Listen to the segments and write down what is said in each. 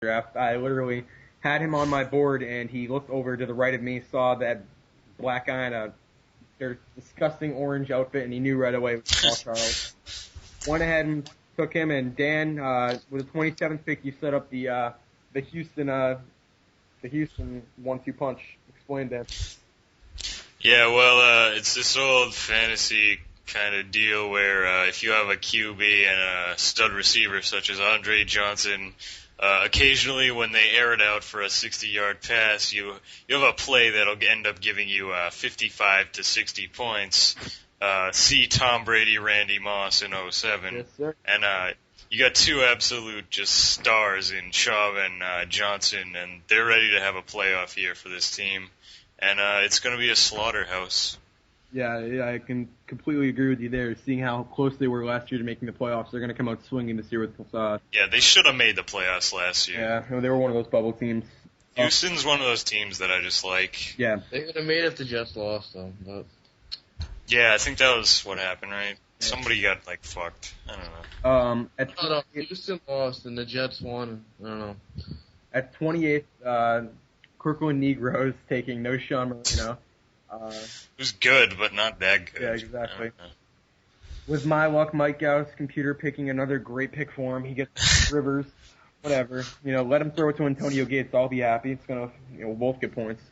draft. I literally had him on my board, and he looked over to the right of me, saw that black guy in their disgusting orange outfit, and he knew right away it was Paul Charles. Went ahead and took him, and Dan, with the 27th pick, you set up the Houston 1-2 punch. Explain that. Yeah, well, it's this old fantasy kind of deal where if you have a QB and a stud receiver such as Andre Johnson, occasionally when they air it out for a 60-yard pass, you have a play that'll end up giving you 55 to 60 points. See Tom Brady, Randy Moss in '07. Yes, sir. And you got two absolute just stars in Shaw and Johnson, and they're ready to have a playoff year for this team. And it's going to be a slaughterhouse. Yeah, I can completely agree with you there. Seeing how close they were last year to making the playoffs, they're going to come out swinging this year with. Yeah, they should have made the playoffs last year. Yeah, they were one of those bubble teams. Houston's one of those teams that I just like. Yeah, they would have made it if the Jets lost, though. But... Yeah, I think that was what happened, right? Yeah. Somebody got fucked. I don't know. No, Houston lost and the Jets won. I don't know. At 28th, Kirkland Negroes taking no Sean Marino. Who's good, but not that good. Yeah, exactly. With my luck, Mike Gauss' computer picking another great pick for him. He gets Rivers, whatever. Let him throw it to Antonio Gates. I'll be happy. It's gonna, we'll both get points.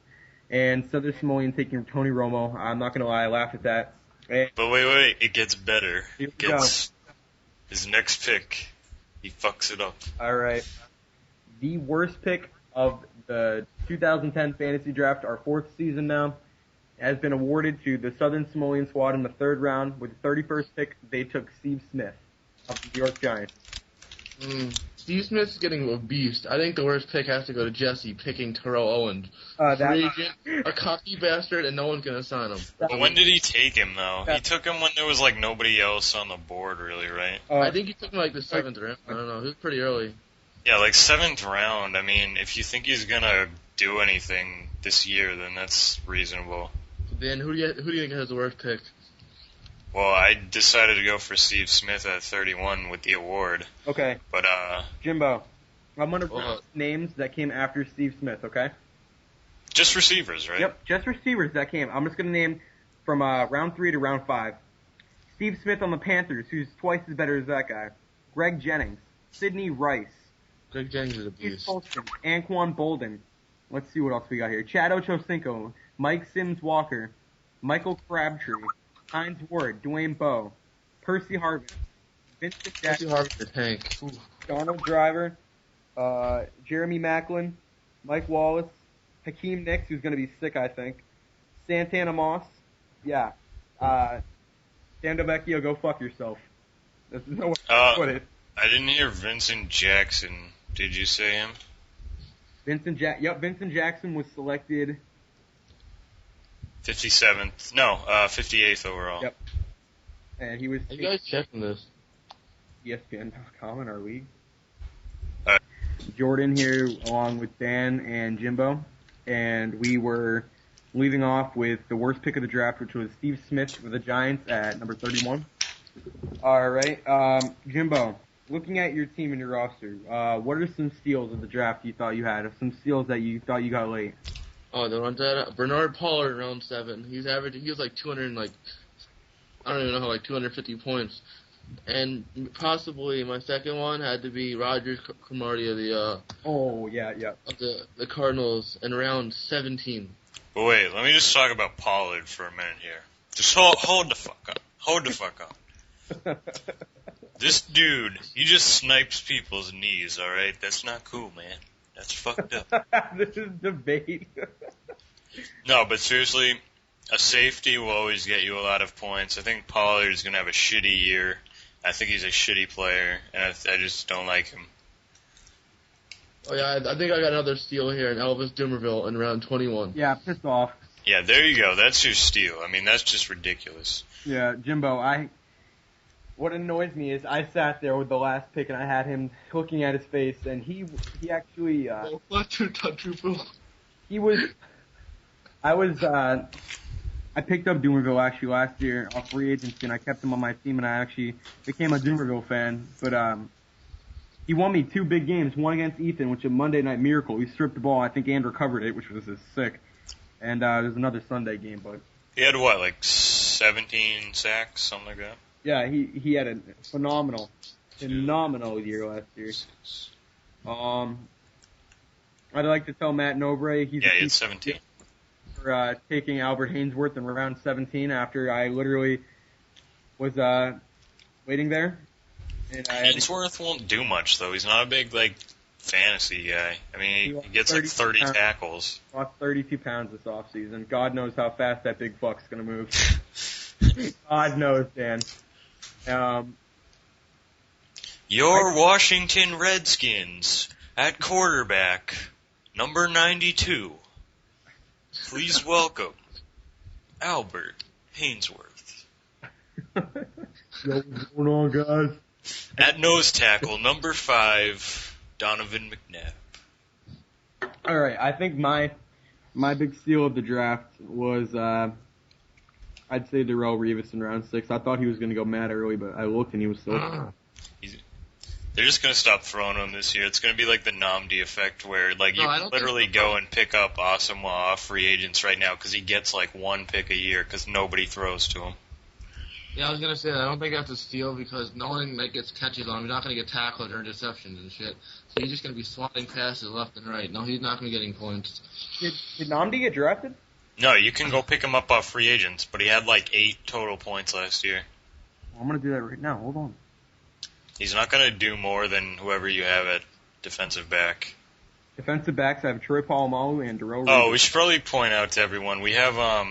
And Southern Simoleon taking Tony Romo. I'm not gonna lie, I laughed at that. But wait, it gets better. His next pick. He fucks it up. All right. The worst pick of the 2010 fantasy draft, our fourth season now, has been awarded to the Southern Simoleon squad in the third round. With the 31st pick, they took Steve Smith of the New York Giants. Steve Smith's getting a beast. I think the worst pick has to go to Jesse, picking Terrell Owens. Free agent, a cocky bastard, and no one's going to sign him. Well, when did he take him, though? He took him when there was, nobody else on the board, really, right? I think he took him, the 7th round. I don't know. He was pretty early. Yeah, 7th round. I mean, if you think he's going to do anything this year, then that's reasonable. Dan, who do you think has the worst pick? Well, I decided to go for Steve Smith at 31 with the award. Okay. But, Jimbo, I'm going to read names that came after Steve Smith, okay? Just receivers, right? Yep, just receivers that came. I'm just going to name from round 3 to round 5. Steve Smith on the Panthers, who's twice as better as that guy. Greg Jennings. Sidney Rice. Greg Jennings is a beast. Anquan Bolden. Let's see what else we got here. Chad Ochocinco. Mike Sims Walker. Michael Crabtree. Hines Ward, Dwayne Bowe, Percy Harvin, Vincent Jackson, Donald Driver, Jeremy Maclin, Mike Wallace, Hakeem Nicks, who's going to be sick, I think, Santana Moss, Dan DeVecchio, go fuck yourself. There's no way to put it. I didn't hear Vincent Jackson. Did you say him? Vincent Jackson was selected 57th. No, 58th overall. Yep. And he was... Are you guys checking this? ESPN.com in our league. Jordan here along with Dan and Jimbo. And we were leaving off with the worst pick of the draft, which was Steve Smith with the Giants at number 31. All right. Jimbo, looking at your team and your roster, what are some steals of the draft you thought you had? Some steals that you thought you got late? Oh, the one that Bernard Pollard in round 7. He was 200 I don't even know 250 points. And possibly my second one had to be Roger Cromartie of the the Cardinals in round 17. But wait, let me just talk about Pollard for a minute here. Just hold the fuck up. Hold the fuck up. This dude, he just snipes people's knees, alright? That's not cool, man. That's fucked up. This is debate. No, but seriously, a safety will always get you a lot of points. I think Pollard's going to have a shitty year. I think he's a shitty player, and I just don't like him. Oh, yeah, I think I got another steal here in Elvis Dumerville in round 21. Yeah, pissed off. Yeah, there you go. That's your steal. I mean, that's just ridiculous. Yeah, Jimbo, what annoys me is I sat there with the last pick and I had him looking at his face and he actually, I picked up Doomerville actually last year off free agency and I kept him on my team and I actually became a Doomerville fan, but, He won me 2 big games, one against Ethan, which is a Monday Night Miracle. He stripped the ball. I think and recovered it, which was just sick. And there's another Sunday game, but he had what, like 17 sacks, something like that? Yeah, he had a phenomenal year last year. I'd like to tell Matt Nobre he had 17 for taking Albert Hainsworth in round 17 after I literally was waiting there. And Hainsworth won't do much though. He's not a big fantasy guy. I mean, he gets 30 tackles. Lost 32 pounds this offseason. God knows how fast that big fuck's gonna move. God knows, Dan. Your Washington Redskins at quarterback, number 92. Please welcome Albert Hainsworth. Yo, what's going on, guys? At nose tackle, number 5, Donovan McNabb. All right, I think my big steal of the draft was I'd say Darrelle Revis in round 6. I thought he was going to go mad early, but I looked and he was still. They're just going to stop throwing him this year. It's going to be like the Namdi effect where, you can literally go and pick up Asamoah off free agents right now because he gets, 1 pick a year because nobody throws to him. Yeah, I was going to say that. I don't think that's a steal because no one gets catches on him. He's not going to get tackled or interceptions and shit. So he's just going to be swatting passes left and right. No, he's not going to be getting points. Did Namdi get drafted? No, you can go pick him up off free agents, but he had 8 total points last year. I'm going to do that right now. Hold on. He's not going to do more than whoever you have at defensive back. Defensive backs, I have Troy Polamalu and Darrelle Revis. Oh, we should probably point out to everyone, we have,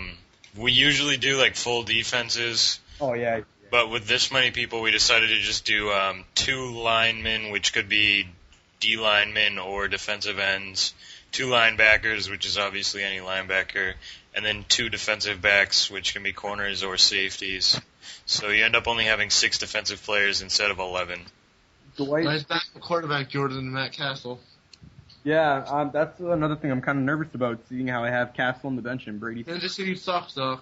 we usually do, full defenses. Oh, yeah. But with this many people, we decided to just do 2 linemen, which could be D linemen or defensive ends, 2 linebackers, which is obviously any linebacker, and then 2 defensive backs, which can be corners or safeties. So you end up only having 6 defensive players instead of 11. Nice back to quarterback, Jordan and Matt Castle. Yeah, that's another thing I'm kind of nervous about, seeing how I have Castle on the bench and Brady. Kansas City sucks, though.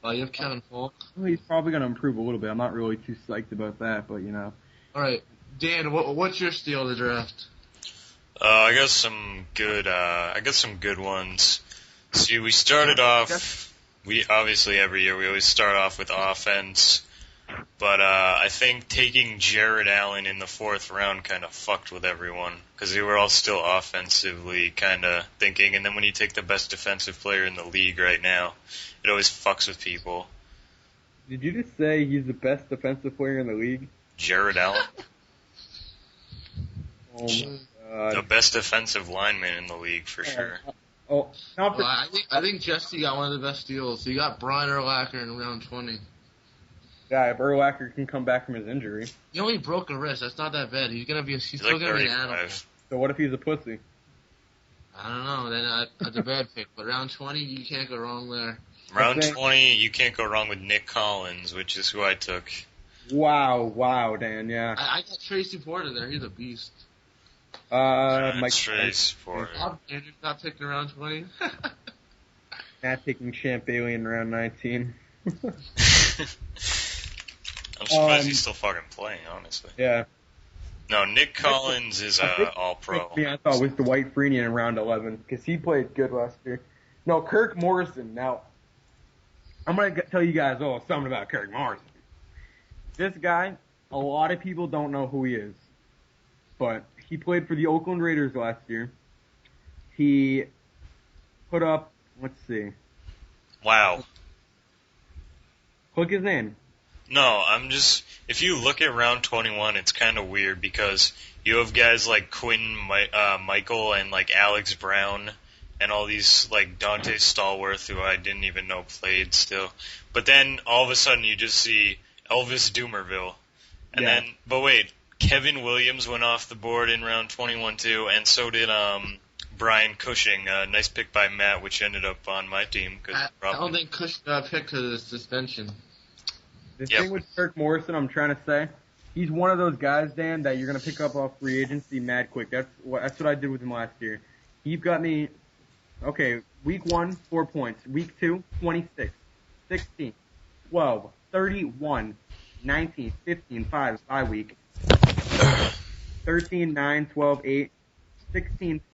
Well, you have Kevin Falk. Well, he's probably going to improve a little bit. I'm not really too psyched about that, but All right, Dan, what's your steal of the draft? I got some good ones. See, we started off. We obviously every year we always start off with offense, but I think taking Jared Allen in the 4th round kind of fucked with everyone because they were all still offensively kind of thinking, and then when you take the best defensive player in the league right now, it always fucks with people. Did you just say he's the best defensive player in the league? Jared Allen. Oh my God. The best defensive lineman in the league for sure. I think Jesse got one of the best deals. He got Brian Urlacher in round 20. Yeah, if Urlacher can come back from his injury. He only broke a wrist. That's not that bad. He's still gonna be an animal. So what if he's a pussy? I don't know. Then that's a bad pick. But round 20, you can't go wrong there. Round 20, you can't go wrong with Nick Collins, which is who I took. Wow, Dan. Yeah. I got Tracy Porter there. He's a beast. Mike Trace Porter. Andrew's not picking around 20. Not taking Champ Bailey in round 19. I'm surprised he's still fucking playing, honestly. Yeah. No, Nick Collins is all-pro. I thought was Dwight Freeney in round 11 because he played good last year. No, Kirk Morrison. Now, I'm going to tell you guys something about Kirk Morrison. This guy, a lot of people don't know who he is, but he played for the Oakland Raiders last year. He put up, let's see. Wow. Click his name. No, if you look at round 21, it's kind of weird because you have guys like Quinn Michael and Alex Brown and all these Dante Stallworth, who I didn't even know played still. But then all of a sudden you just see Elvis Doomerville. And but wait, Kevin Williams went off the board in round 21 too, and so did Brian Cushing. Nice pick by Matt, which ended up on my team. I don't think Cushing got picked because of the suspension. The thing with Kirk Morrison, I'm trying to say, he's one of those guys, Dan, that you're going to pick up off free agency mad quick. That's what I did with him last year. He got me, week 1, 4 points. Week 2, 26, 16, 12, 31, 19, 15, 5 bye week. 13, 9, 12, 8, 16,